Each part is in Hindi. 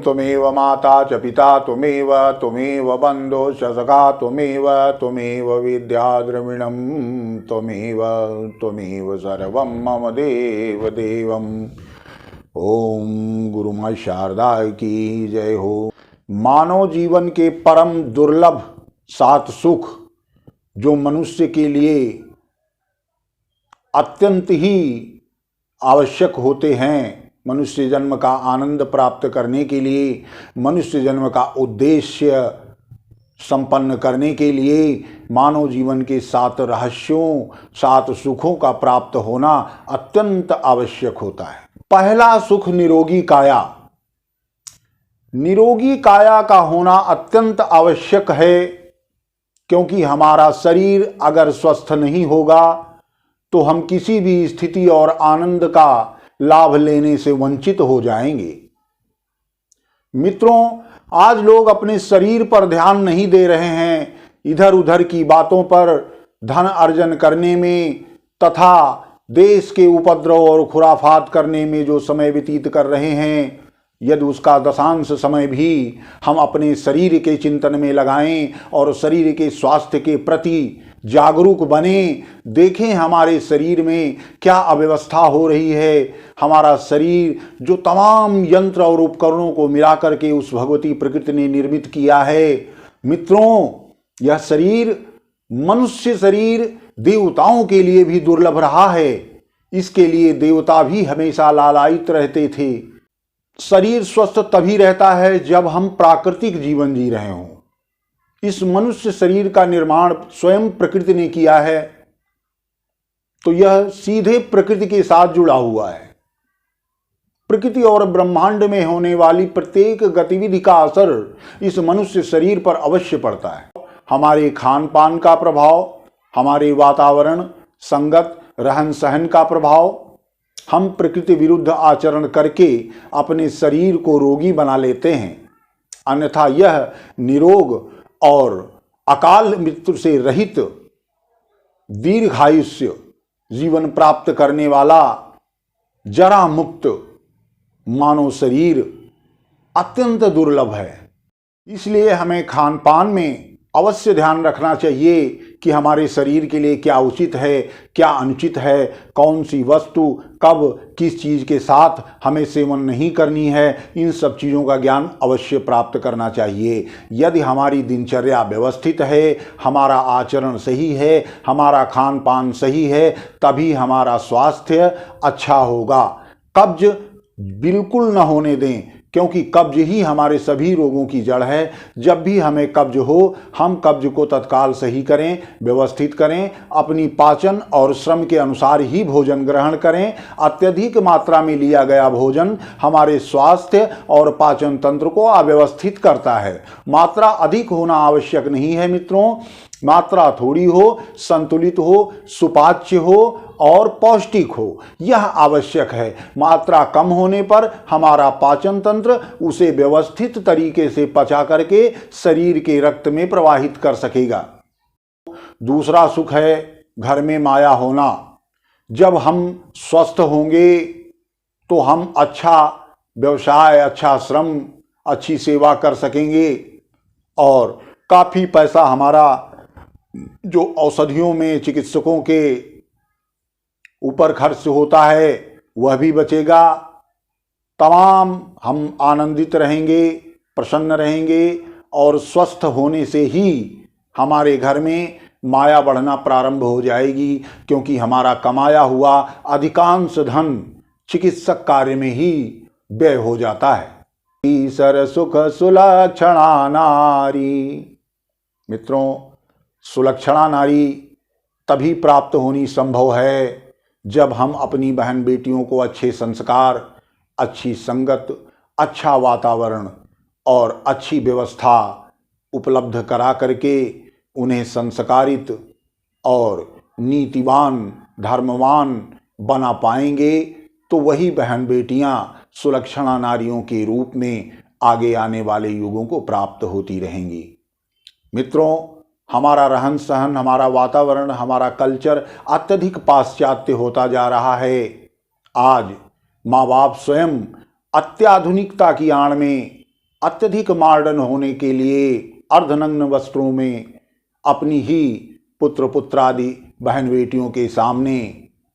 त्वमेव माता च पिता त्वमेव बन्धो च सखा त्वमेव विद्या द्रविणं त्वमेव सर्वं मम देव देवम्। ओम गुरु माँ शारदा की जय हो। मानव जीवन के परम दुर्लभ 7 सुख जो मनुष्य के लिए अत्यंत ही आवश्यक होते हैं, मनुष्य जन्म का आनंद प्राप्त करने के लिए, मनुष्य जन्म का उद्देश्य संपन्न करने के लिए मानव जीवन के 7 रहस्यों 7 सुखों का प्राप्त होना अत्यंत आवश्यक होता है। पहला सुख निरोगी काया। निरोगी काया का होना अत्यंत आवश्यक है, क्योंकि हमारा शरीर अगर स्वस्थ नहीं होगा तो हम किसी भी स्थिति और आनंद का लाभ लेने से वंचित हो जाएंगे। मित्रों, आज लोग अपने शरीर पर ध्यान नहीं दे रहे हैं, इधर उधर की बातों पर धन अर्जन करने में तथा देश के उपद्रव और खुराफात करने में जो समय व्यतीत कर रहे हैं, यदि उसका दशांश समय भी हम अपने शरीर के चिंतन में लगाएं और शरीर के स्वास्थ्य के प्रति जागरूक बने, देखें हमारे शरीर में क्या अव्यवस्था हो रही है। हमारा शरीर जो तमाम यंत्र और उपकरणों को मिला करके उस भगवती प्रकृति ने निर्मित किया है, मित्रों, यह शरीर मनुष्य शरीर देवताओं के लिए भी दुर्लभ रहा है। इसके लिए देवता भी हमेशा लालायित रहते थे। शरीर स्वस्थ तभी रहता है जब हम प्राकृतिक जीवन जी रहे हों। इस मनुष्य शरीर का निर्माण स्वयं प्रकृति ने किया है, तो यह सीधे प्रकृति के साथ जुड़ा हुआ है। प्रकृति और ब्रह्मांड में होने वाली प्रत्येक गतिविधि का असर इस मनुष्य शरीर पर अवश्य पड़ता है। हमारे खान पान का प्रभाव, हमारे वातावरण, संगत, रहन सहन का प्रभाव, हम प्रकृति विरुद्ध आचरण करके अपने शरीर को रोगी बना लेते हैं। अन्यथा यह निरोग और अकाल मृत्यु से रहित दीर्घायुष्य जीवन प्राप्त करने वाला जरा मुक्त मानव शरीर अत्यंत दुर्लभ है। इसलिए हमें खान पान में अवश्य ध्यान रखना चाहिए कि हमारे शरीर के लिए क्या उचित है, क्या अनुचित है, कौन सी वस्तु कब किस चीज़ के साथ हमें सेवन नहीं करनी है। इन सब चीज़ों का ज्ञान अवश्य प्राप्त करना चाहिए। यदि हमारी दिनचर्या व्यवस्थित है, हमारा आचरण सही है, हमारा खान पान सही है, तभी हमारा स्वास्थ्य अच्छा होगा। कब्ज बिल्कुल न होने दें, क्योंकि कब्ज ही हमारे सभी रोगों की जड़ है। जब भी हमें कब्ज हो, हम कब्ज को तत्काल सही करें, व्यवस्थित करें, अपनी पाचन और श्रम के अनुसार ही भोजन ग्रहण करें। अत्यधिक मात्रा में लिया गया भोजन हमारे स्वास्थ्य और पाचन तंत्र को अव्यवस्थित करता है। मात्रा अधिक होना आवश्यक नहीं है मित्रों, मात्रा थोड़ी हो, संतुलित हो, सुपाच्य हो और पौष्टिक हो, यह आवश्यक है। मात्रा कम होने पर हमारा पाचन तंत्र उसे व्यवस्थित तरीके से पचा करके शरीर के रक्त में प्रवाहित कर सकेगा। दूसरा सुख है घर में माया होना। जब हम स्वस्थ होंगे तो हम अच्छा व्यवसाय, अच्छा श्रम, अच्छी सेवा कर सकेंगे और काफ़ी पैसा हमारा जो औषधियों में चिकित्सकों के ऊपर खर्च होता है वह भी बचेगा। तमाम हम आनंदित रहेंगे, प्रसन्न रहेंगे और स्वस्थ होने से ही हमारे घर में माया बढ़ना प्रारंभ हो जाएगी, क्योंकि हमारा कमाया हुआ अधिकांश धन चिकित्सक कार्य में ही व्यय हो जाता है। ईश्वर सुख सुलक्षणा नारी। मित्रों, सुलक्षणा नारी तभी प्राप्त होनी संभव है जब हम अपनी बहन बेटियों को अच्छे संस्कार, अच्छी संगत, अच्छा वातावरण और अच्छी व्यवस्था उपलब्ध करा करके उन्हें संस्कारित और नीतिवान, धर्मवान बना पाएंगे, तो वही बहन बेटियां सुलक्षणा नारियों के रूप में आगे आने वाले युगों को प्राप्त होती रहेंगी। मित्रों, हमारा रहन सहन, हमारा वातावरण, हमारा कल्चर अत्यधिक पाश्चात्य होता जा रहा है। आज माँ बाप स्वयं अत्याधुनिकता की आड़ में अत्यधिक मॉडर्न होने के लिए अर्धनग्न वस्त्रों में अपनी ही पुत्र पुत्रादि बहन बेटियों के सामने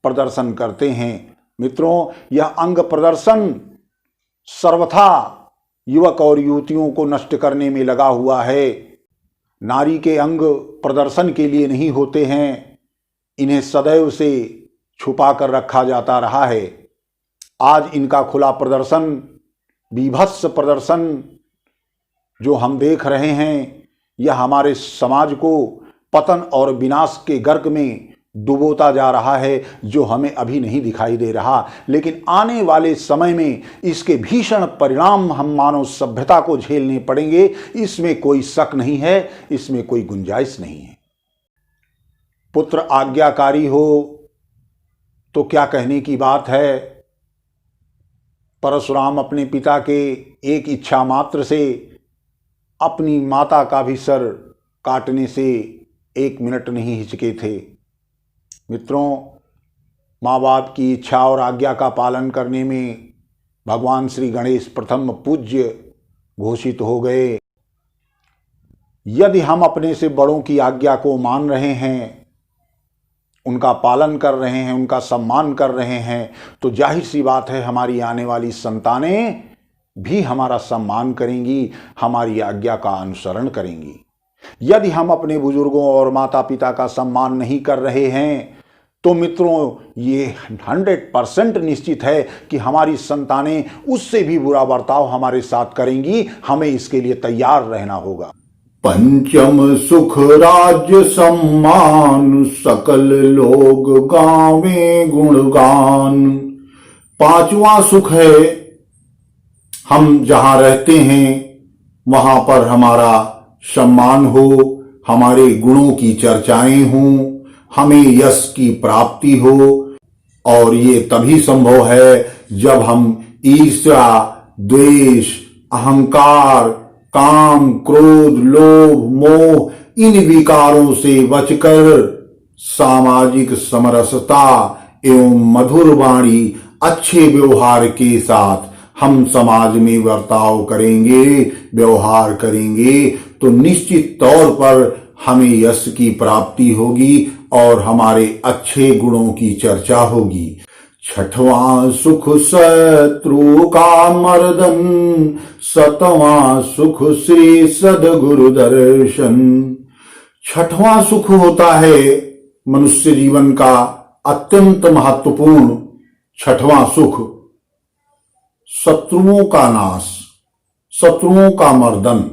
प्रदर्शन करते हैं। मित्रों, यह अंग प्रदर्शन सर्वथा युवक और युवतियों को नष्ट करने में लगा हुआ है। नारी के अंग प्रदर्शन के लिए नहीं होते हैं, इन्हें सदैव से छुपा कर रखा जाता रहा है। आज इनका खुला प्रदर्शन, बीभत्स प्रदर्शन जो हम देख रहे हैं, यह हमारे समाज को पतन और विनाश के गर्क में डुबोता जा रहा है, जो हमें अभी नहीं दिखाई दे रहा, लेकिन आने वाले समय में इसके भीषण परिणाम हम मानव सभ्यता को झेलने पड़ेंगे। इसमें कोई शक नहीं है, इसमें कोई गुंजाइश नहीं है। पुत्र आज्ञाकारी हो तो क्या कहने की बात है। परशुराम अपने पिता के एक इच्छा मात्र से अपनी माता का भी सर काटने से 1 मिनट नहीं हिचके थे। मित्रों, माँ बाप की इच्छा और आज्ञा का पालन करने में भगवान श्री गणेश प्रथम पूज्य घोषित हो गए। यदि हम अपने से बड़ों की आज्ञा को मान रहे हैं, उनका पालन कर रहे हैं, उनका सम्मान कर रहे हैं, तो जाहिर सी बात है हमारी आने वाली संतानें भी हमारा सम्मान करेंगी, हमारी आज्ञा का अनुसरण करेंगी। यदि हम अपने बुजुर्गों और माता पिता का सम्मान नहीं कर रहे हैं, तो मित्रों ये 100% निश्चित है कि हमारी संतानें उससे भी बुरा बर्ताव हमारे साथ करेंगी। हमें इसके लिए तैयार रहना होगा। पंचम सुख राज्य सम्मान, सकल लोग गावे गुणगान। 5वां सुख है, हम जहां रहते हैं वहां पर हमारा सम्मान हो, हमारे गुणों की चर्चाएं हों, हमें यश की प्राप्ति हो। और ये तभी संभव है जब हम ईर्ष्या, द्वेष, अहंकार, काम, क्रोध, लोभ, मोह इन विकारों से बचकर सामाजिक समरसता एवं मधुर वाणी, अच्छे व्यवहार के साथ हम समाज में बर्ताव करेंगे, व्यवहार करेंगे, तो निश्चित तौर पर हमें यश की प्राप्ति होगी और हमारे अच्छे गुणों की चर्चा होगी। 6वां सुख शत्रु का मर्दन, 7वां सुख श्री सद्गुरु दर्शन। 6वां सुख होता है मनुष्य जीवन का अत्यंत महत्वपूर्ण 6वां सुख, शत्रुओं का नाश, शत्रुओं का मर्दन।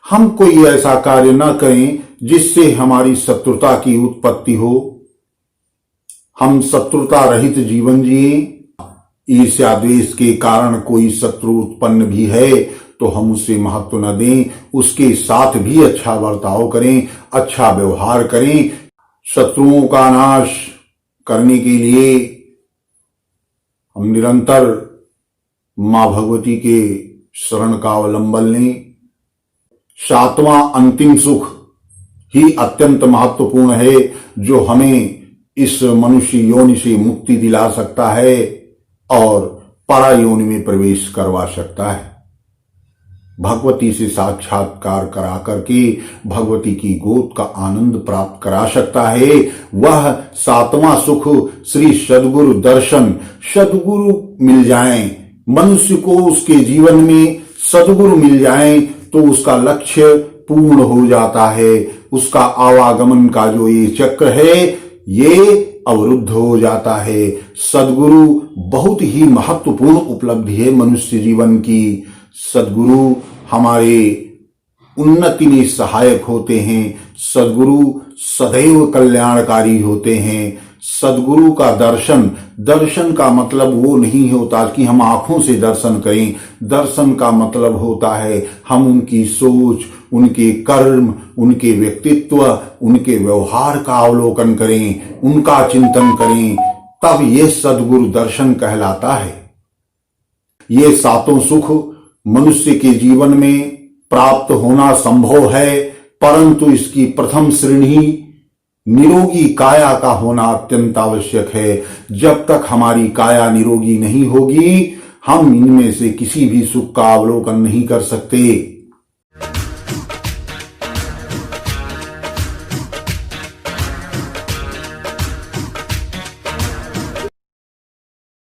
हम कोई ऐसा कार्य न करें जिससे हमारी शत्रुता की उत्पत्ति हो। हम शत्रुता रहित जीवन जिए। ईर्ष्या द्वेष के कारण कोई शत्रु उत्पन्न भी है तो हम उसे महत्व न दें, उसके साथ भी अच्छा बर्ताव करें, अच्छा व्यवहार करें। शत्रुओं का नाश करने के लिए हम निरंतर मां भगवती के शरण का अवलंबन लें। 7वां अंतिम सुख ही अत्यंत महत्वपूर्ण है, जो हमें इस मनुष्य योनि से मुक्ति दिला सकता है और परा योनि में प्रवेश करवा सकता है। भगवती से साक्षात्कार करा करके भगवती की गोद का आनंद प्राप्त करा सकता है। वह 7वां सुख श्री सद्गुरु दर्शन, सद्गुरु मिल जाएं, मनुष्य को उसके जीवन में सद्गुरु मिल जाएं तो उसका लक्ष्य पूर्ण हो जाता है। उसका आवागमन का जो ये चक्र है ये अवरुद्ध हो जाता है। सद्गुरु बहुत ही महत्वपूर्ण उपलब्धि है मनुष्य जीवन की। सद्गुरु हमारे उन्नति में सहायक होते हैं। सद्गुरु सदैव कल्याणकारी होते हैं। सद्गुरु का दर्शन, दर्शन का मतलब वो नहीं होता कि हम आंखों से दर्शन करें। दर्शन का मतलब होता है हम उनकी सोच, उनके कर्म, उनके व्यक्तित्व, उनके व्यवहार का अवलोकन करें, उनका चिंतन करें, तब ये सद्गुरु दर्शन कहलाता है। ये 7 सुख मनुष्य के जीवन में प्राप्त होना संभव है, परंतु इसकी प्रथम श्रेणी निरोगी काया का होना अत्यंत आवश्यक है। जब तक हमारी काया निरोगी नहीं होगी, हम इनमें से किसी भी सुख का अवलोकन नहीं कर सकते।